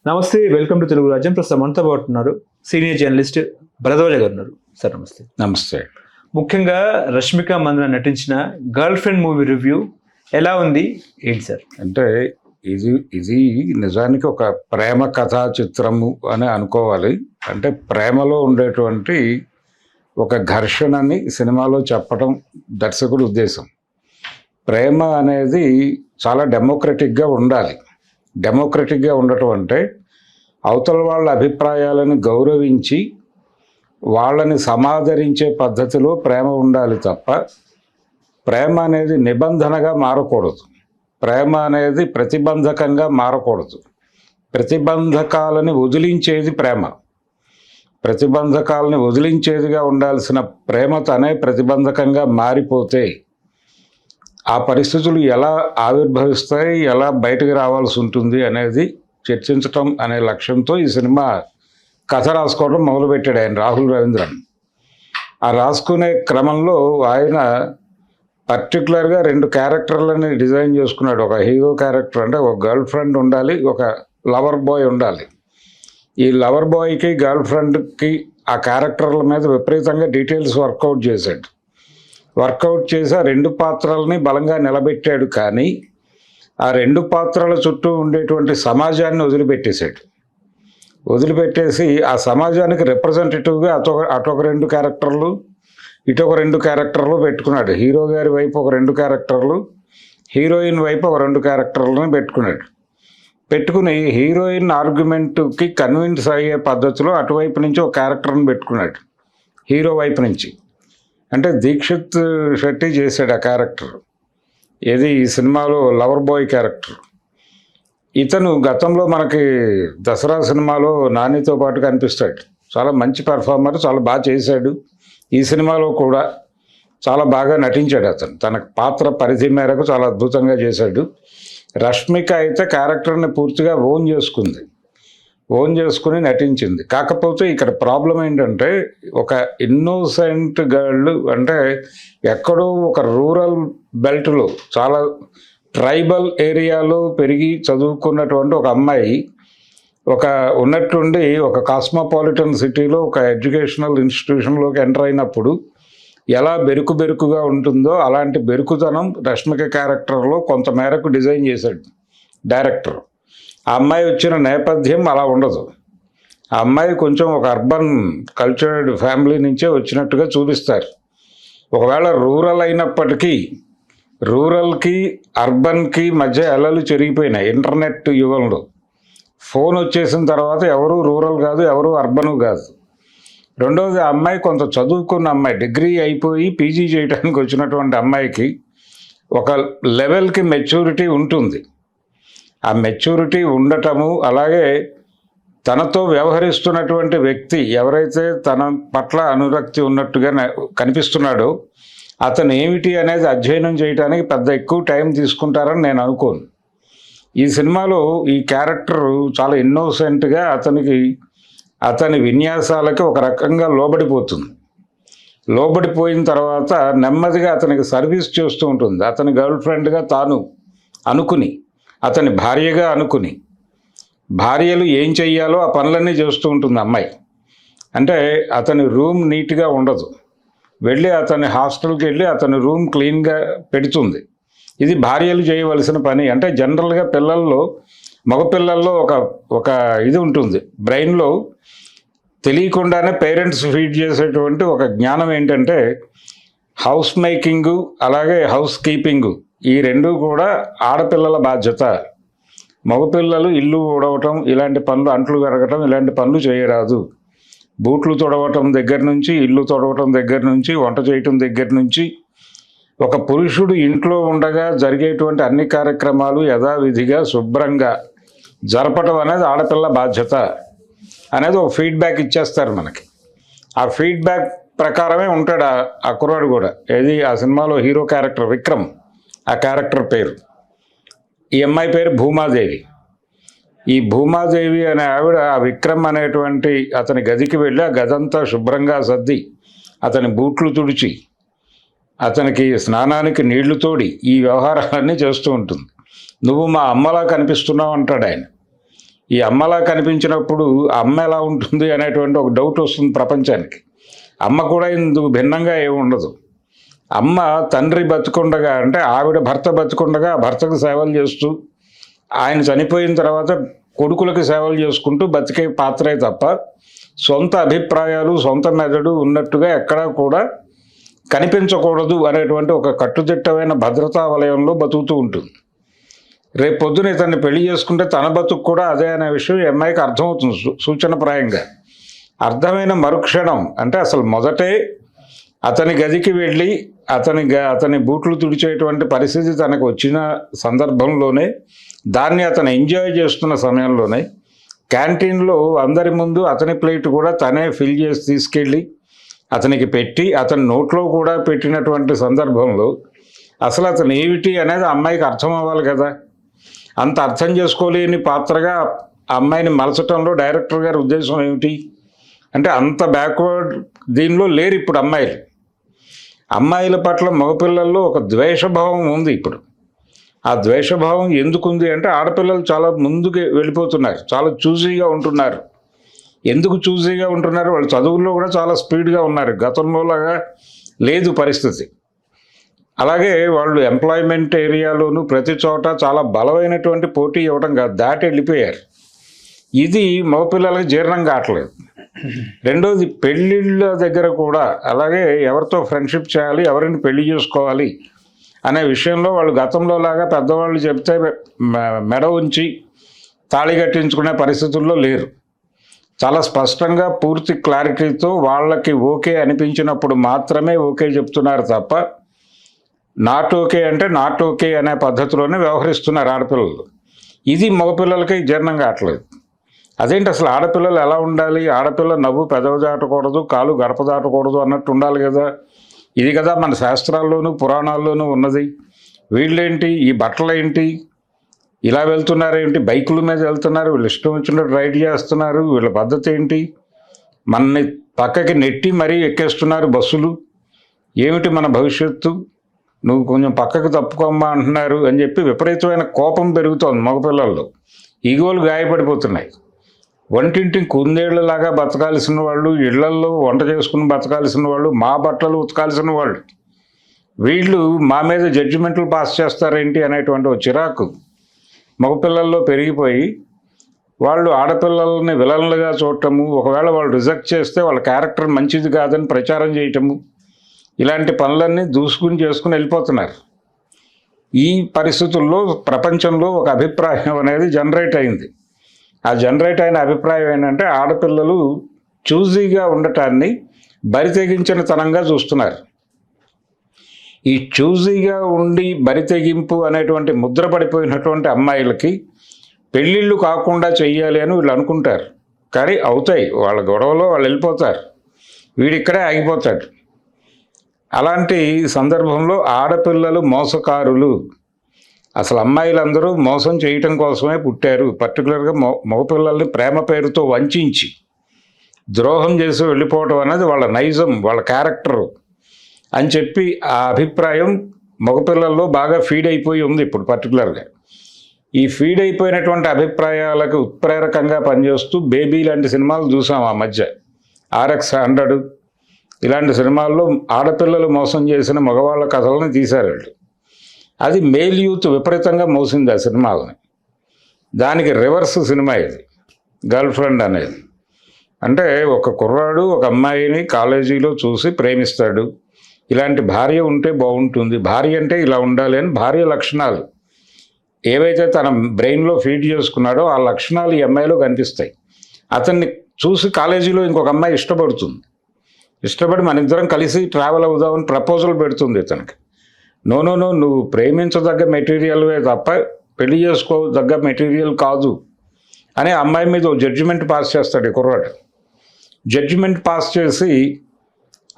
నమస్తే, welcome to Telugu రాజ్యం. ప్రస్తుతం మనతో పాటు ఉన్నారు సీనియర్ జర్నలిస్ట్ భరద్వాజ గారు ఉన్నారు. సార్ నమస్తే. నమస్తే. ముఖ్యంగా రష్మిక మందన నటించిన గర్ల్ ఫ్రెండ్ మూవీ రివ్యూ ఎలా ఉంది ఏంటి సార్? అంటే ఇది ఇది నిజానికి ఒక ప్రేమ కథా చిత్రము అని అనుకోవాలి. అంటే ప్రేమలో ఉండేటువంటి ఒక ఘర్షణని సినిమాలో చెప్పడం దర్శకుడి ఉద్దేశం. ప్రేమ అనేది చాలా డెమోక్రటిక్గా ఉండాలి. డెమోక్రటిక్గా ఉండటం అంటే అవతల వాళ్ళ అభిప్రాయాలను గౌరవించి వాళ్ళని సమాదరించే పద్ధతిలో ప్రేమ ఉండాలి తప్ప ప్రేమ అనేది నిబంధనగా మారకూడదు. ప్రేమ అనేది ప్రతిబంధకంగా మారకూడదు. ప్రతిబంధకాలని వదిలించేది ప్రేమ. ప్రతిబంధకాలని వదిలించేదిగా ఉండాల్సిన ప్రేమ తనే ప్రతిబంధకంగా మారిపోతే ఆ పరిస్థితులు ఎలా ఆవిర్భవిస్తాయి, ఎలా బయటకు రావాల్సి ఉంటుంది అనేది చర్చించటం అనే లక్ష్యంతో ఈ సినిమా కథ రాసుకోవడం మొదలుపెట్టాడు ఆయన, రాహుల్ రవీంద్రన్. ఆ రాసుకునే క్రమంలో ఆయన పర్టికులర్గా 2 క్యారెక్టర్లని డిజైన్ చేసుకున్నాడు. ఒక హీరో క్యారెక్టర్, అంటే ఒక గర్ల్ ఫ్రెండ్ ఉండాలి, ఒక లవర్ బాయ్ ఉండాలి. ఈ లవర్ బాయ్కి గర్ల్ ఫ్రెండ్కి ఆ క్యారెక్టర్ల మీద విపరీతంగా డీటెయిల్స్ వర్కౌట్ చేశాడు. వర్కౌట్ చేసి ఆ 2 పాత్రల్ని బలంగా నిలబెట్టాడు. కానీ ఆ 2 పాత్రల చుట్టూ ఉండేటువంటి సమాజాన్ని వదిలిపెట్టేసి ఆ సమాజానికి రిప్రజెంటేటివ్గా అటొక 2 క్యారెక్టర్లు, ఇటొక 2 క్యారెక్టర్లు పెట్టుకున్నాడు. హీరో గారి వైపు ఒక 2 క్యారెక్టర్లు, హీరోయిన్ వైపు ఒక 2 క్యారెక్టర్లను పెట్టుకుని హీరోయిన్ ఆర్గ్యుమెంట్కి కన్విన్స్ అయ్యే పద్ధతిలో అటువైపు నుంచి ఒక క్యారెక్టర్ని పెట్టుకున్నాడు హీరో వైపు నుంచి. అంటే దీక్షిత్ శెట్టి చేశాడు ఆ క్యారెక్టర్. ఏది ఈ సినిమాలో లవర్ బాయ్ క్యారెక్టర్. ఇతను గతంలో మనకి దసరా సినిమాలో నానితో పాటు కనిపిస్తాడు. చాలా మంచి పెర్ఫార్మర్, చాలా బాగా చేశాడు. ఈ సినిమాలో కూడా చాలా బాగా నటించాడు అతను. తన పాత్ర పరిధి మేరకు చాలా అద్భుతంగా చేశాడు. రష్మిక అయితే క్యారెక్టర్ని పూర్తిగా ఓన్ చేసుకుని నటించింది. కాకపోతే ఇక్కడ ప్రాబ్లం ఏంటంటే ఒక ఇన్నోసెంట్ గర్ల్, అంటే ఎక్కడో ఒక రూరల్ బెల్ట్లో చాలా ట్రైబల్ ఏరియాలో పెరిగి చదువుకున్నటువంటి ఒక అమ్మాయి ఉన్నట్టుండి ఒక కాస్మోపాలిటన్ సిటీలో ఒక ఎడ్యుకేషనల్ ఇన్స్టిట్యూషన్లోకి ఎంటర్ అయినప్పుడు ఎలా బెరుకుగా ఉంటుందో అలాంటి బెరుకుతనం రష్మిక క్యారెక్టర్లో కొంతమేరకు డిజైన్ చేశాడు డైరెక్టర్. ఆ అమ్మాయి వచ్చిన నేపథ్యం అలా ఉండదు. ఆ అమ్మాయి కొంచెం ఒక అర్బన్ కల్చర్డ్ ఫ్యామిలీ నుంచే వచ్చినట్టుగా చూపిస్తారు. ఒకవేళ రూరల్ అయినప్పటికీ రూరల్కి అర్బన్కి మధ్య ఎల్లలు చెరిగిపోయినాయి ఇంటర్నెట్ యుగంలో. ఫోన్ వచ్చేసిన తర్వాత ఎవరు రూరల్ కాదు, ఎవరు అర్బను కాదు. రెండవది, ఆ అమ్మాయి కొంత చదువుకున్న అమ్మాయి, డిగ్రీ అయిపోయి పీజీ చేయడానికి వచ్చినటువంటి అమ్మాయికి ఒక లెవెల్కి మెచ్యూరిటీ ఉంటుంది. ఆ మెచ్యూరిటీ ఉండటము, అలాగే తనతో వ్యవహరిస్తున్నటువంటి వ్యక్తి ఎవరైతే తన పట్ల అనురక్తి ఉన్నట్టుగా కనిపిస్తున్నాడో అతను ఏమిటి అనేది అధ్యయనం చేయడానికి పెద్ద ఎక్కువ టైం తీసుకుంటారని నేను అనుకోను. ఈ సినిమాలో ఈ క్యారెక్టర్ చాలా ఇన్నోసెంట్గా అతని విన్యాసాలకి ఒక రకంగా లోబడిపోయిన తర్వాత నెమ్మదిగా అతనికి సర్వీస్ చేస్తూ ఉంటుంది. అతని గర్ల్ ఫ్రెండ్గా తాను అనుకుని, అతని భార్యగా అనుకుని, భార్యలు ఏం చెయ్యాలో ఆ పనులన్నీ చేస్తూ ఉంటుంది అమ్మాయి. అంటే అతని రూమ్ నీట్గా ఉండదు, వెళ్ళి అతని హాస్టల్కి వెళ్ళి అతని రూమ్ క్లీన్గా పెడుతుంది. ఇది భార్యలు చేయవలసిన పని. అంటే జనరల్గా మగపిల్లల్లో ఒక ఇది ఉంటుంది బ్రెయిన్లో, తెలియకుండానే పేరెంట్స్ ఫీడ్ చేసేటువంటి ఒక జ్ఞానం ఏంటంటే హౌస్ మేకింగు అలాగే హౌస్ కీపింగు, ఈ 2 కూడా ఆడపిల్లల బాధ్యత. మగపిల్లలు ఇల్లు ఊడవటం, ఇలాంటి పనులు, అంట్లు కడగటం, ఇలాంటి పనులు చేయరాదు. బూట్లు తొడవటం దగ్గర నుంచి, ఇల్లు తొడవటం దగ్గర నుంచి, వంట చేయటం దగ్గర నుంచి, ఒక పురుషుడు ఇంట్లో ఉండగా జరిగేటువంటి అన్ని కార్యక్రమాలు యథావిధిగా శుభ్రంగా జరపటం అనేది ఆడపిల్ల బాధ్యత అనేది ఒక ఫీడ్బ్యాక్ ఇచ్చేస్తారు మనకి. ఆ ఫీడ్బ్యాక్ ప్రకారమే ఉంటాడు ఆ కుర్రాడు కూడా. ఏది ఆ సినిమాలో హీరో క్యారెక్టర్ విక్రమ్, ఆ క్యారెక్టర్ పేరు. ఈ అమ్మాయి పేరు భూమాదేవి. ఈ భూమాదేవి అనే ఆవిడ ఆ విక్రమ్ అనేటువంటి అతని గదికి వెళ్ళి ఆ గదంతా శుభ్రంగా సర్ది, అతని బూట్లు తుడిచి, అతనికి స్నానానికి నీళ్లు తోడి ఈ వ్యవహారాలన్నీ చేస్తూ ఉంటుంది. నువ్వు మా అమ్మలా కనిపిస్తున్నావు అంటాడు ఆయన. ఈ అమ్మలా కనిపించినప్పుడు ఆ అమ్మ ఎలా ఉంటుంది అనేటువంటి ఒక డౌట్ వస్తుంది ప్రపంచానికి. అమ్మ కూడా ఇందుకు భిన్నంగా ఏమి ఉండదు. అమ్మ తండ్రి బతుకుండగా, అంటే ఆవిడ భర్త బతుకుండగా భర్తకు సేవలు చేస్తూ, ఆయన చనిపోయిన తర్వాత కొడుకులకు సేవలు చేసుకుంటూ బతికే పాత్రే తప్ప సొంత అభిప్రాయాలు, సొంత మెదడు ఉన్నట్టుగా ఎక్కడా కూడా కనిపించకూడదు అనేటువంటి ఒక కట్టుదిట్టమైన భద్రతా వలయంలో బతుకుతూ ఉంటుంది. రేపు పొద్దున ఇతన్ని పెళ్లి చేసుకుంటే తన బతుకు కూడా అదే అనే విషయం ఈ అమ్మాయికి అర్థమవుతుంది సూచనప్రాయంగా. అర్థమైన మరుక్షణం, అంటే అసలు మొదటే అతని గదికి వెళ్ళి అతని బూట్లు తుడిచేటువంటి పరిస్థితి తనకు వచ్చిన సందర్భంలోనే, దాన్ని అతను ఎంజాయ్ చేస్తున్న సమయంలోనే, క్యాంటీన్లో అందరి ముందు అతని ప్లేట్ కూడా తనే ఫిల్ చేసి తీసుకెళ్ళి అతనికి పెట్టి అతని నోట్లో కూడా పెట్టినటువంటి సందర్భంలో అసలు అతను ఏమిటి అనేది అమ్మాయికి అర్థం అవ్వాలి కదా. అంత అర్థం చేసుకోలేని పాత్రగా ఆ అమ్మాయిని మలచటంలో డైరెక్టర్ గారి ఉద్దేశం ఏమిటి అంటే, అంత బ్యాక్వర్డ్ దీనిలో లేరు ఇప్పుడు అమ్మాయిలు. అమ్మాయిల పట్ల మగపిల్లల్లో ఒక ద్వేషభావం ఉంది ఇప్పుడు. ఆ ద్వేషభావం ఎందుకుంది అంటే, ఆడపిల్లలు చాలా ముందుకు వెళ్ళిపోతున్నారు, చాలా చూజీగా ఉంటున్నారు. ఎందుకు చూజీగా ఉంటున్నారు? వాళ్ళు చదువుల్లో కూడా చాలా స్పీడ్గా ఉన్నారు, గతంలోలాగా లేదు పరిస్థితి. అలాగే వాళ్ళు ఎంప్లాయ్మెంట్ ఏరియాలోనూ ప్రతి చోట చాలా బలమైనటువంటి పోటీ ఇవ్వడం కాదు, దాటి వెళ్ళిపోయారు. ఇది మగపిల్లలకి జీర్ణం కావట్లేదు. రెండోది, పెళ్ళిళ్ళ దగ్గర కూడా అలాగే ఎవరితో ఫ్రెండ్షిప్ చేయాలి, ఎవరిని పెళ్లి చేసుకోవాలి అనే విషయంలో వాళ్ళు గతంలో లాగా పెద్దవాళ్ళు చెప్తే మెడ ఉంచి తాళి కట్టించుకునే పరిస్థితుల్లో లేరు. చాలా స్పష్టంగా పూర్తి క్లారిటీతో వాళ్ళకి ఓకే అనిపించినప్పుడు మాత్రమే ఓకే చెప్తున్నారు తప్ప, నాట్ ఓకే అంటే నాట్ ఓకే అనే పద్ధతిలోనే వ్యవహరిస్తున్నారు ఆడపిల్లలు. ఇది మగపిల్లలకి జీర్ణం కావట్లేదు. అదేంటి అసలు ఆడపిల్లలు ఎలా ఉండాలి? ఆడపిల్ల నవ్వు పెదవి దాటకూడదు, కాలు గడప దాటకూడదు అన్నట్టు ఉండాలి కదా. ఇది కదా మన శాస్త్రాల్లోనూ పురాణాల్లోనూ ఉన్నది. వీళ్ళేంటి, ఈ బట్టలు ఏంటి, ఇలా వెళ్తున్నారేంటి, బైకుల మీద వెళ్తున్నారు, వీళ్ళు ఇష్టం వచ్చినట్టు రైడ్ చేస్తున్నారు, వీళ్ళ పద్ధతి ఏంటి, మనని పక్కకి నెట్టి మరీ ఎక్కేస్తున్నారు బస్సులు, ఏమిటి మన భవిష్యత్తు, నువ్వు కొంచెం పక్కకు తప్పుకోమ్మా అంటున్నారు అని చెప్పి విపరీతమైన కోపం పెరుగుతోంది మగపిల్లల్లో. ఈగోలు గాయపడిపోతున్నాయి. వంటింటి కుందేళ్లలాగా బతకాల్సిన వాళ్ళు, ఇళ్లల్లో వంట చేసుకుని బతకాల్సిన వాళ్ళు, మా బట్టలు ఉతకాల్సిన వాళ్ళు, వీళ్ళు మా మీద జడ్జిమెంట్లు పాస్ చేస్తారేంటి అనేటువంటి ఒక చిరాకు మగపిల్లల్లో పెరిగిపోయి, వాళ్ళు ఆడపిల్లల్ని విలన్లుగా చూడటము, ఒకవేళ వాళ్ళు రిజెక్ట్ చేస్తే వాళ్ళ క్యారెక్టర్ మంచిది కాదని ప్రచారం చేయటము, ఇలాంటి పనులన్నీ దూసుకుని చేసుకుని వెళ్ళిపోతున్నారు. ఈ పరిస్థితుల్లో ప్రపంచంలో ఒక అభిప్రాయం అనేది జనరేట్ అయింది. ఆ జనరేట్ అయిన అభిప్రాయం ఏంటంటే, ఆడపిల్లలు చూజీగా ఉండటాన్ని బరితెగించిన తనంగా చూస్తున్నారు. ఈ చూజీగా ఉండి బరితెగింపు అనేటువంటి ముద్ర పడిపోయినటువంటి అమ్మాయిలకి పెళ్ళిళ్ళు కాకుండా చెయ్యాలి అని వీళ్ళు అనుకుంటారు. కానీ అవుతాయి, వాళ్ళ గొడవలో వాళ్ళు వెళ్ళిపోతారు, వీడిక్కడే ఆగిపోతాడు. అలాంటి సందర్భంలో ఆడపిల్లలు మోసకారులు. అసలు అమ్మాయిలందరూ మోసం చేయటం కోసమే పుట్టారు. పర్టికులర్గా మగపిల్లల్ని ప్రేమ పేరుతో వంచి ద్రోహం చేసి వెళ్ళిపోవటం అనేది వాళ్ళ నైజం, వాళ్ళ క్యారెక్టరు అని చెప్పి ఆ అభిప్రాయం మగపిల్లల్లో బాగా ఫీడ్ అయిపోయి ఉంది ఇప్పుడు. పర్టికులర్గా ఈ ఫీడ్ అయిపోయినటువంటి అభిప్రాయాలకు ఉత్ప్రేరకంగా పనిచేస్తూ బేబీ లాంటి సినిమాలు చూసాం ఆ మధ్య. RX-100 ఇలాంటి సినిమాల్లో ఆడపిల్లలు మోసం చేసిన మగవాళ్ళ కథలను తీశారు వాళ్ళు. అది మేల్ యూత్ విపరీతంగా మోసింది ఆ సినిమాలని. దానికి రివర్స్ సినిమా ఇది గర్ల్ ఫ్రెండ్ అనేది. అంటే ఒక కుర్రాడు ఒక అమ్మాయిని కాలేజీలో చూసి ప్రేమిస్తాడు, ఇలాంటి భార్య ఉంటే బాగుంటుంది, భార్య అంటే ఇలా ఉండాలి అని భార్య లక్షణాలు ఏవైతే తన బ్రెయిన్లో ఫీడ్ చేసుకున్నాడో ఆ లక్షణాలు ఈ అమ్మాయిలో కనిపిస్తాయి. అతన్ని చూసి కాలేజీలో ఇంకొక అమ్మాయి ఇష్టపడి మన ఇద్దరం కలిసి ట్రావెల్ అవుదామని ప్రపోజల్ పెడుతుంది ఇతనికి. నో నువ్వు ప్రేమించదగ్గ మెటీరియల్వే తప్ప పెళ్లి చేసుకోదగ్గ మెటీరియల్ కాదు అని అమ్మాయి మీద జడ్జిమెంట్ పాస్ చేస్తాడు ఈ కుర్రాడు. జడ్జిమెంట్ పాస్ చేసి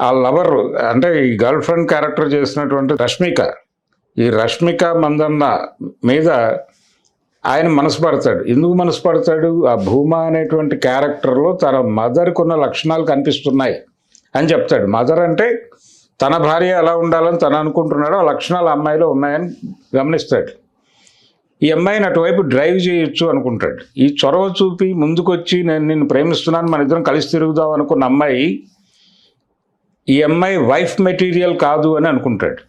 ఆ లవర్, అంటే ఈ గర్ల్ ఫ్రెండ్ క్యారెక్టర్ చేసినటువంటి రష్మిక మందన్న మీద ఆయన మనసు పడతాడు. ఎందుకు మనసు పడతాడు? ఆ భూమా అనేటువంటి క్యారెక్టర్లో తన మదర్కి ఉన్న లక్షణాలు కనిపిస్తున్నాయి అని చెప్తాడు. మదర్ అంటే తన భార్య ఎలా ఉండాలని తను అనుకుంటున్నాడో ఆ లక్షణాలు అమ్మాయిలో ఉన్నాయని గమనిస్తాడు. ఈ అమ్మాయిని అటువైపు డ్రైవ్ చేయొచ్చు అనుకుంటాడు. ఈ చొరవ చూపి ముందుకొచ్చి నేను నిన్ను ప్రేమిస్తున్నాను, మన ఇద్దరం కలిసి తిరుగుదాం అనుకున్న అమ్మాయి ఈ అమ్మాయి వైఫ్ మెటీరియల్ కాదు అని అనుకుంటాడు.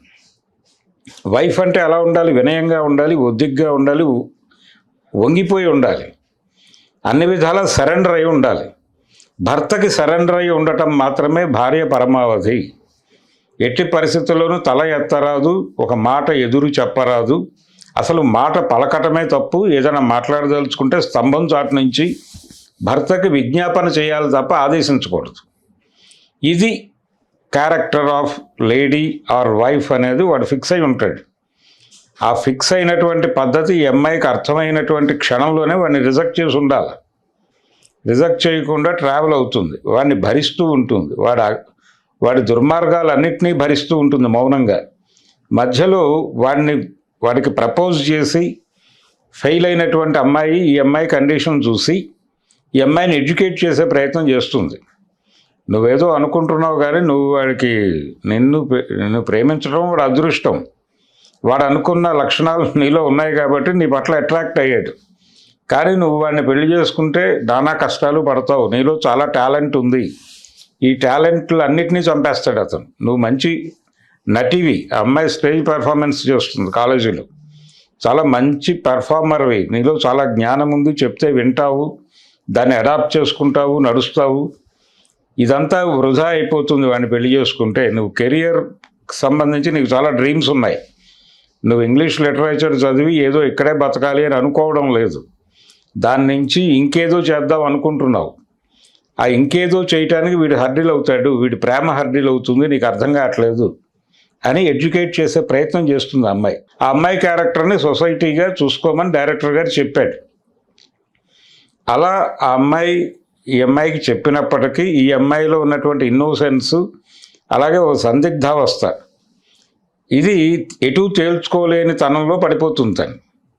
వైఫ్ అంటే ఎలా ఉండాలి? వినయంగా ఉండాలి, ఒద్దిగ్గా ఉండాలి, వంగిపోయి ఉండాలి, అన్ని విధాలా సరెండర్ అయి ఉండాలి. భర్తకి సరెండర్ అయి ఉండటం మాత్రమే భార్య పరమావధి. ఎట్టి పరిస్థితుల్లోనూ తల ఎత్తరాదు, ఒక మాట ఎదురు చెప్పరాదు, అసలు మాట పలకటమే తప్పు. ఏదైనా మాట్లాడదలుచుకుంటే స్తంభం చాటు నుంచి భర్తకి విజ్ఞాపన చేయాలి తప్ప ఆదేశించకూడదు. ఇది character of lady or wife అనేది వాడు ఫిక్స్ అయి ఉంటాడు. ఆ ఫిక్స్ అయినటువంటి పద్ధతి ఈ అమ్మాయికి అర్థమైనటువంటి క్షణంలోనే వాడిని రిజెక్ట్ చేసి ఉండాలి. రిజెక్ట్ చేయకుండా ట్రావెల్ అవుతుంది, వాడిని భరిస్తూ ఉంటుంది, వాడి దుర్మార్గాలన్నింటినీ భరిస్తూ ఉంటుంది మౌనంగా. మధ్యలో వాడికి ప్రపోజ్ చేసి ఫెయిల్ అయినటువంటి అమ్మాయి ఈ అమ్మాయి కండిషన్ చూసి ఈ అమ్మాయిని ఎడ్యుకేట్ చేసే ప్రయత్నం చేస్తుంది. నువ్వేదో అనుకుంటున్నావు కానీ నిన్ను ప్రేమించడం వాడు అదృష్టం. వాడు అనుకున్న లక్షణాలు నీలో ఉన్నాయి కాబట్టి నీ పట్ల అట్రాక్ట్ అయ్యాడు. కానీ నువ్వు వాడిని పెళ్లి చేసుకుంటే నానా కష్టాలు పడతావు. నీలో చాలా టాలెంట్ ఉంది, ఈ టాలెంట్లు అన్నిటినీ చంపేస్తాడు అతను. నువ్వు మంచి నటివి, ఆ అమ్మాయి స్టేజ్ పెర్ఫార్మెన్స్ చేస్తుంది కాలేజీలో, చాలా మంచి పెర్ఫార్మర్వి, నీలో చాలా జ్ఞానం ఉంది, చెప్తే వింటావు, దాన్ని అడాప్ట్ చేసుకుంటావు, నడుస్తావు. ఇదంతా వృధా అయిపోతుంది వాడిని పెళ్లి చేసుకుంటే. నువ్వు కెరియర్ సంబంధించి నీకు చాలా డ్రీమ్స్ ఉన్నాయి. నువ్వు ఇంగ్లీష్ లిటరేచర్ చదివి ఏదో ఇక్కడే బతకాలి అని అనుకోవడం లేదు, దాని నుంచి ఇంకేదో చేద్దాం అనుకుంటున్నావు. ఆ ఇంకేదో చేయటానికి వీడు హర్డిల్ అవుతాడు, వీడి ప్రేమ హర్డిల్ అవుతుంది, నీకు అర్థం కావట్లేదు అని ఎడ్యుకేట్ చేసే ప్రయత్నం చేస్తుంది ఆ అమ్మాయి. ఆ అమ్మాయి క్యారెక్టర్ని సొసైటీగా చూసుకోమని డైరెక్టర్ గారు చెప్పాడు. అలా ఈ అమ్మాయికి చెప్పినప్పటికీ ఈ అమ్మాయిలో ఉన్నటువంటి ఇన్నోసెన్స్, అలాగే ఓ సందిగ్ధావస్థ, ఇది ఎటు తేల్చుకోలేని తనంలో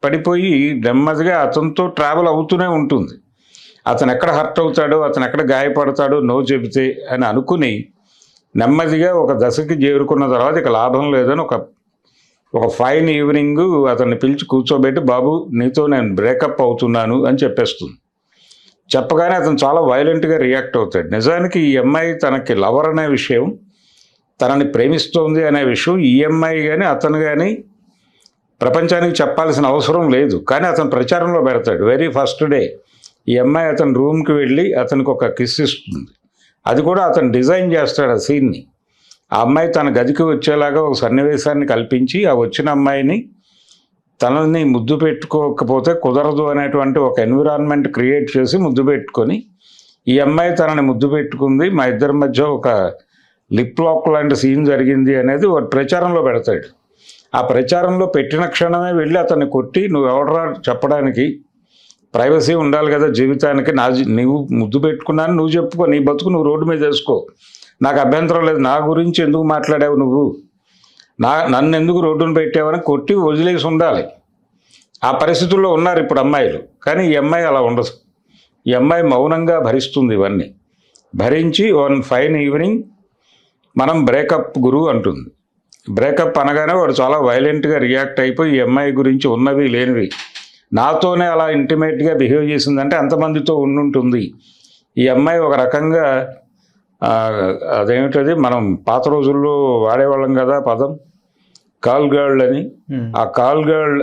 పడిపోయి నెమ్మదిగా అతనితో ట్రావెల్ అవుతూనే ఉంటుంది. అతను ఎక్కడ హర్ట్ అవుతాడో, అతను ఎక్కడ గాయపడతాడో నో చెబితే అని అనుకుని నెమ్మదిగా ఒక దశకి చేరుకున్న తర్వాత ఇక లాభం లేదని ఒక ఫైన్ ఈవినింగ్ అతన్ని పిలిచి కూర్చోబెట్టి, బాబు నీతో నేను బ్రేకప్ అవుతున్నాను అని చెప్పేస్తుంది. చెప్పగానే అతను చాలా వైలెంట్గా రియాక్ట్ అవుతాడు. నిజానికి ఈ అమ్మాయి తనకి లవర్ అనే విషయం, తనని ప్రేమిస్తోంది అనే విషయం ఈ అమ్మాయి కానీ అతను కానీ ప్రపంచానికి చెప్పాల్సిన అవసరం లేదు. కానీ అతను ప్రచారంలో పెడతాడు. వెరీ ఫస్ట్ డే ఈ అమ్మాయి అతని రూమ్కి వెళ్ళి అతనికి ఒక కిస్ ఇస్తుంది. అది కూడా అతను డిజైన్ చేస్తాడు ఆ సీన్ని. ఆ అమ్మాయి తన గదికి వచ్చేలాగా ఒక సన్నివేశాన్ని కల్పించి ఆ వచ్చిన అమ్మాయిని తనని ముద్దు పెట్టుకోకపోతే కుదరదు అనేటువంటి ఒక ఎన్విరాన్మెంట్ క్రియేట్ చేసి ముద్దు పెట్టుకొని, ఈ అమ్మాయి తనని ముద్దు పెట్టుకుంది, మా ఇద్దరి మధ్య ఒక లిప్ లాక్ లాంటి సీన్ జరిగింది అనేది వాడు ప్రచారంలో పెడతాడు. ఆ ప్రచారంలో పెట్టిన క్షణమే వెళ్ళి అతన్ని కొట్టి, నువ్వు ఎవడరా చెప్పడానికి, ప్రైవసీ ఉండాలి కదా జీవితానికి, నువ్వు ముద్దు పెట్టుకున్నాను నువ్వు చెప్పుకో, నీ బతుకు నువ్వు రోడ్డు మీద వేసుకో, నాకు అభ్యంతరం లేదు, నా గురించి ఎందుకు మాట్లాడావు నువ్వు, నన్ను ఎందుకు రోడ్డును పెట్టావని కొట్టి వదిలేసి ఉండాలి. ఆ పరిస్థితుల్లో ఉన్నారు ఇప్పుడు అమ్మాయిలు. కానీ ఈ అమ్మాయి అలా ఉండదు. ఈ అమ్మాయి మౌనంగా భరిస్తుంది ఇవన్నీ. భరించి వన్ ఫైన్ ఈవినింగ్ మనం బ్రేకప్ గురు అంటుంది. బ్రేకప్ అనగానే వాడు చాలా వైలెంట్గా రియాక్ట్ అయిపోయి ఈ అమ్మాయి గురించి ఉన్నవి లేనివి, నాతోనే అలా ఇంటిమేట్గా బిహేవ్ చేసిందంటే అంతమందితో ఉండుంటుంది. ఈ అమ్మాయి ఒక రకంగా అదేమిటది మనం పాత రోజుల్లో వాడేవాళ్ళం కదా పదం, కాల్ గర్ల్ అని. ఆ కాల్ గర్ల్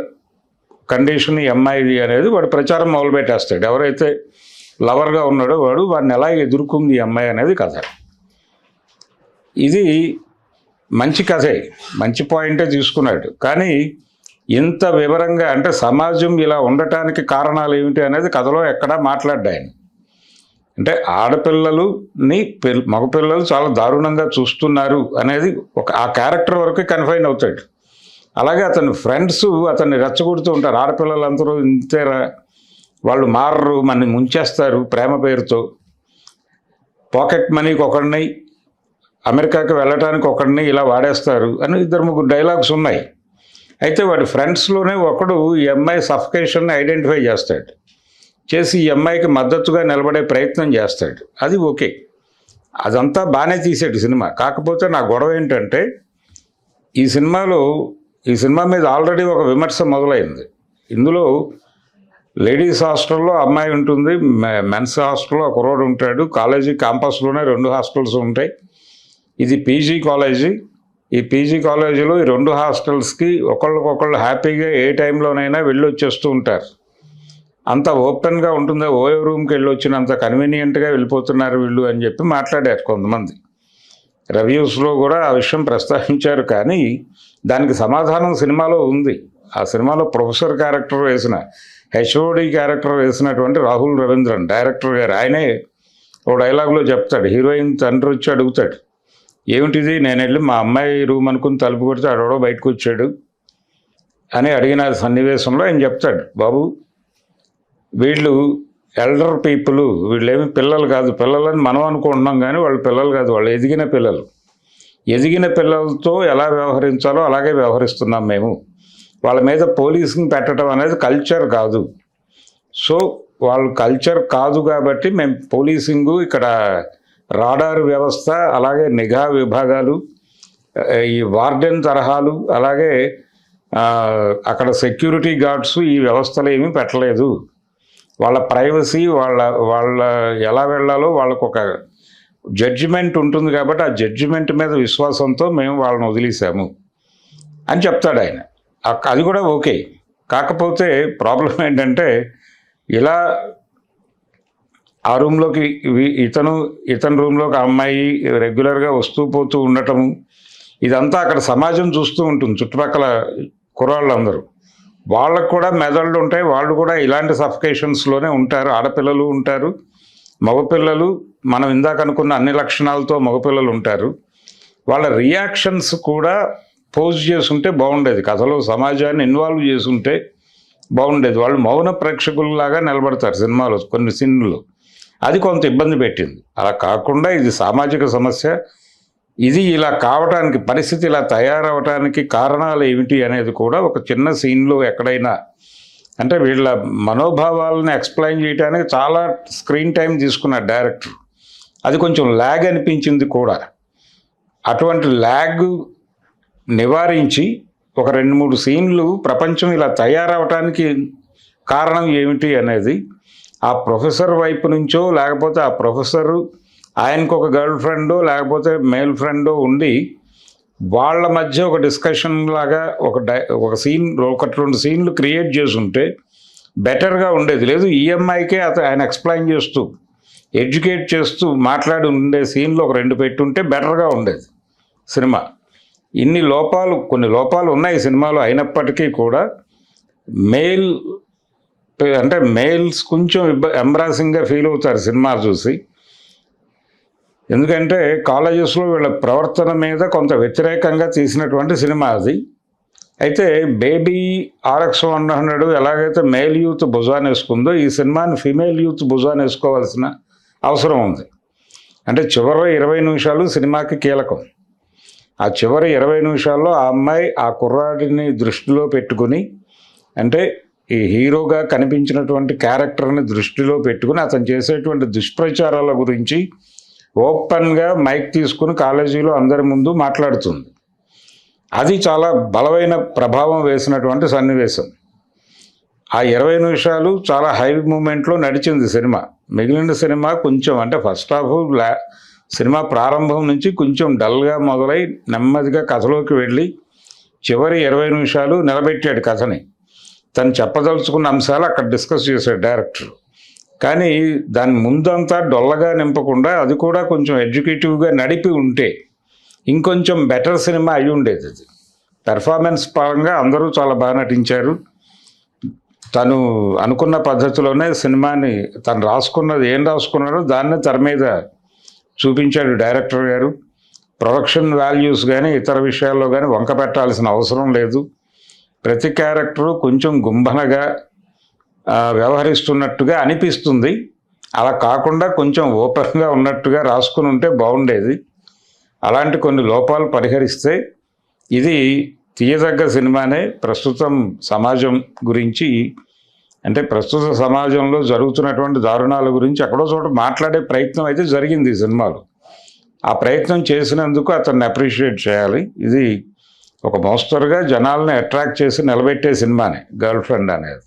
కండిషన్ ఈ అమ్మాయిది అనేది వాడు ప్రచారం మొదలుపెట్టేస్తాడు. ఎవరైతే లవర్గా ఉన్నాడో వాడిని ఎలా ఎదుర్కొంది ఈ అమ్మాయి అనేది కథ. ఇది మంచి కథే, మంచి పాయింటే తీసుకున్నాడు. కానీ ఇంత వివరంగా అంటే సమాజం ఇలా ఉండటానికి కారణాలు ఏమిటి అనేది కథలో ఎక్కడా మాట్లాడ్డాయని. అంటే ఆడపిల్లలని మగపిల్లలు చాలా దారుణంగా చూస్తున్నారు అనేది ఆ క్యారెక్టర్ వరకు కన్ఫైన్ అవుతాడు. అలాగే అతని ఫ్రెండ్స్ అతన్ని రెచ్చగొడుతూ ఉంటారు, ఆడపిల్లలందరూ ఇంతేరా, వాళ్ళు మారరు, మనని ముంచేస్తారు ప్రేమ పేరుతో, పాకెట్ మనీకి ఒకడిని, అమెరికాకి వెళ్ళటానికి ఒకడిని ఇలా వాడేస్తారు అని 2-3 డైలాగ్స్ ఉన్నాయి. అయితే వాడి ఫ్రెండ్స్లోనే ఒకడు ఈ అమ్మాయి సఫికేషన్ని ఐడెంటిఫై చేసి ఈ అమ్మాయికి మద్దతుగా నిలబడే ప్రయత్నం చేస్తాడు. అది ఓకే, అదంతా బాగానే తీసాడు సినిమా. కాకపోతే నా గొడవ ఏంటంటే ఈ సినిమా మీద ఆల్రెడీ ఒక విమర్శ మొదలైంది. ఇందులో లేడీస్ హాస్టల్లో అమ్మాయి ఉంటుంది, మెన్స్ హాస్టల్లో ఒక కుర్రోడు ఉంటాడు. కాలేజీ క్యాంపస్లోనే 2 హాస్టల్స్ ఉంటాయి. ఇది పీజీ కాలేజీ. ఈ పీజీ కాలేజీలో ఈ 2 హాస్టల్స్కి ఒకళ్ళకొకళ్ళు హ్యాపీగా ఏ టైంలోనైనా వెళ్ళి వచ్చేస్తూ ఉంటారు. అంత ఓపెన్గా ఉంటుంది. ఓయో రూమ్కి వెళ్ళి వచ్చినంత కన్వీనియంట్గా వెళ్ళిపోతున్నారు వీళ్ళు అని చెప్పి మాట్లాడారు కొంతమంది. రివ్యూస్లో కూడా ఆ విషయం ప్రస్తావించారు. కానీ దానికి సమాధానం సినిమాలో ఉంది. ఆ సినిమాలో ప్రొఫెసర్ క్యారెక్టర్ వేసిన, హెచ్ఓడి క్యారెక్టర్ వేసినటువంటి రాహుల్ రవీంద్రన్ డైరెక్టర్ గారు, ఆయనే ఓ డైలాగ్లో చెప్తాడు. హీరోయిన్ తండ్రి వచ్చి అడుగుతాడు, ఏమిటిది? నేను వెళ్ళి మా అమ్మాయి రూమ్ అనుకుని తలుపు కొడితే ఆడోడో బయటకు వచ్చాడు అని అడిగిన సన్నివేశంలో ఆయన చెప్తాడు, బాబు వీళ్ళు ఎల్డర్ పీపుల్, వీళ్ళేమి పిల్లలు కాదు. పిల్లలని మనం అనుకుంటున్నాం కానీ వాళ్ళు పిల్లలు కాదు, వాళ్ళు ఎదిగిన పిల్లలు. ఎదిగిన పిల్లలతో ఎలా వ్యవహరించాలో అలాగే వ్యవహరిస్తున్నాం మేము. వాళ్ళ మీద పోలీసింగ్ పెట్టడం అనేది కల్చర్ కాదు. సో వాళ్ళు కల్చర్ కాదు కాబట్టి మేము పోలీసింగు, ఇక్కడ రాడార్ వ్యవస్థ, అలాగే నిఘా విభాగాలు, ఈ వార్డెన్ తరహాలు, అలాగే అక్కడ సెక్యూరిటీ గార్డ్స్, ఈ వ్యవస్థలు ఏమీ పెట్టలేదు. వాళ్ళ ప్రైవసీ, వాళ్ళ ఎలా వెళ్ళాలో వాళ్ళకు ఒక జడ్జిమెంట్ ఉంటుంది కాబట్టి ఆ జడ్జిమెంట్ మీద విశ్వాసంతో మేము వాళ్ళని వదిలేసాము అని చెప్తాడు ఆయన. అది కూడా ఓకే. కాకపోతే ప్రాబ్లం ఏంటంటే, ఇలా ఆ రూమ్లోకి ఇతని రూమ్లోకి అమ్మాయి రెగ్యులర్గా వస్తూ పోతూ ఉండటము, ఇదంతా అక్కడ సమాజం చూస్తూ ఉంటుంది. చుట్టుపక్కల కుర్రాళ్ళందరూ, వాళ్ళకు కూడా మెదళ్ళు ఉంటాయి. వాళ్ళు కూడా ఇలాంటి సఫికేషన్స్లోనే ఉంటారు. ఆడపిల్లలు ఉంటారు, మగపిల్లలు, మనం ఇందాక అనుకున్న అన్ని లక్షణాలతో మగపిల్లలు ఉంటారు. వాళ్ళ రియాక్షన్స్ కూడా పోజ్ చేసుంటే బాగుండేది. కథలో సమాజాన్ని ఇన్వాల్వ్ చేసుంటే బాగుండేది. వాళ్ళు మౌన ప్రేక్షకుల్లాగా నిలబడతారు సినిమాలో కొన్ని సీన్లు. అది కొంత ఇబ్బంది పెట్టింది. అలా కాకుండా ఇది సామాజిక సమస్య. ఇది ఇలా కావటానికి, పరిస్థితి ఇలా తయారవటానికి కారణాలు ఏమిటి అనేది కూడా ఒక చిన్న సీన్లో ఎక్కడైనా, అంటే వీళ్ళ మనోభావాలను ఎక్స్ప్లెయిన్ చేయడానికి చాలా స్క్రీన్ టైం తీసుకున్నారు డైరెక్టర్. అది కొంచెం ల్యాగ్ అనిపించింది కూడా. అటువంటి ల్యాగ్ నివారించి ఒక 2-3 సీన్లు ప్రపంచం ఇలా తయారవటానికి కారణం ఏమిటి అనేది, ఆ ప్రొఫెసర్ వైపు నుంచో, లేకపోతే ఆ ప్రొఫెసరు ఆయనకు ఒక గర్ల్ ఫ్రెండో లేకపోతే మేల్ ఫ్రెండో ఉండి వాళ్ళ మధ్య ఒక డిస్కషన్ లాగా ఒక సీన్, 1-2 సీన్లు క్రియేట్ చేసి ఉంటే బెటర్గా ఉండేది. లేదు ఈఎంఐకే ఆయన ఎక్స్ప్లెయిన్ చేస్తూ, ఎడ్యుకేట్ చేస్తూ మాట్లాడి ఉండే సీన్లు ఒక 2 పెట్టుంటే బెటర్గా ఉండేది సినిమా. కొన్ని లోపాలు ఉన్నాయి సినిమాలో. అయినప్పటికీ కూడా మేల్స్ కొంచెం ఎంబ్రాసింగ్గా ఫీల్ అవుతారు సినిమా చూసి. ఎందుకంటే కాలేజెస్లో వీళ్ళ ప్రవర్తన మీద కొంత వ్యతిరేకంగా తీసినటువంటి సినిమా అది. అయితే బేబీ RX-100 ఎలాగైతే మేల్ యూత్ భుజాన్ని వేసుకుందో, ఈ సినిమాని ఫీమేల్ యూత్ భుజాన్ని వేసుకోవాల్సిన అవసరం ఉంది. అంటే చివరి 20 నిమిషాలు సినిమాకి కీలకం. ఆ చివరి 20 నిమిషాల్లో ఆ అమ్మాయి ఆ కుర్రాడిని దృష్టిలో పెట్టుకుని, అంటే ఈ హీరోగా కనిపించినటువంటి క్యారెక్టర్ని దృష్టిలో పెట్టుకుని అతను చేసేటువంటి దుష్ప్రచారాల గురించి ఓపెన్గా మైక్ తీసుకుని కాలేజీలో అందరి ముందు మాట్లాడుతుంది. అది చాలా బలమైన ప్రభావం వేసినటువంటి సన్నివేశం. ఆ 20 నిమిషాలు చాలా హై మూమెంట్లో నడిచింది సినిమా. మిగిలిన సినిమా కొంచెం, అంటే ఫస్ట్ హాఫ్ సినిమా ప్రారంభం నుంచి కొంచెం డల్గా మొదలై నెమ్మదిగా కథలోకి వెళ్ళి చివరి 20 నిమిషాలు నిలబెట్టాడు కథని. తను చెప్పదలుచుకున్న అంశాలు అక్కడ డిస్కస్ చేశాడు డైరెక్టర్. కానీ దాని ముందంతా డొల్లగా నింపకుండా అది కూడా కొంచెం ఎడ్యుకేటివ్గా నడిపి ఉంటే ఇంకొంచెం బెటర్ సినిమా అయి ఉండేది. అది పెర్ఫార్మెన్స్ పరంగా అందరూ చాలా బాగా నటించారు. తను అనుకున్న పద్ధతిలోనే సినిమాని, తను ఏం రాసుకున్నాడో దాన్ని తెర మీద చూపించాడు డైరెక్టర్ గారు. ప్రొడక్షన్ వాల్యూస్ కానీ ఇతర విషయాల్లో కానీ వంక పెట్టాల్సిన అవసరం లేదు. ప్రతి క్యారెక్టరు కొంచెం గుంభనగా వ్యవహరిస్తున్నట్టుగా అనిపిస్తుంది. అలా కాకుండా కొంచెం ఓపెన్గా ఉన్నట్టుగా రాసుకుని ఉంటే బాగుండేది. అలాంటి కొన్ని లోపాలు పరిహరిస్తే ఇది తీయదగ్గ సినిమానే. ప్రస్తుతం సమాజం గురించి, అంటే ప్రస్తుత సమాజంలో జరుగుతున్నటువంటి దారుణాల గురించి ఎక్కడో చోట మాట్లాడే ప్రయత్నం అయితే జరిగింది ఈ సినిమాలో. ఆ ప్రయత్నం చేసినందుకు అతన్ని అప్రిషియేట్ చేయాలి. ఇది ఒక మోస్తరుగా జనాల్ని అట్రాక్ట్ చేసి నిలబెట్టే సినిమానే గర్ల్ ఫ్రెండ్ అనేది.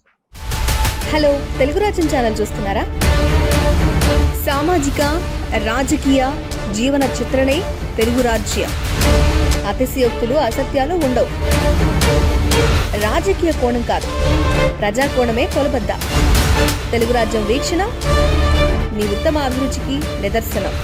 హలో, తెలుగు రాజ్యం ఛానల్ చూస్తున్నారా? సామాజిక రాజకీయ జీవన చిత్రణే తెలుగు రాజ్యం. అతిశయోక్తులు అసత్యాలు ఉండవు. రాజకీయ కోణం కాదు, ప్రజా కోణమే కొలబద్ద. తెలుగు రాజ్యం వీక్షణ మీ ఉత్తమ అభిరుచికి నిదర్శనం.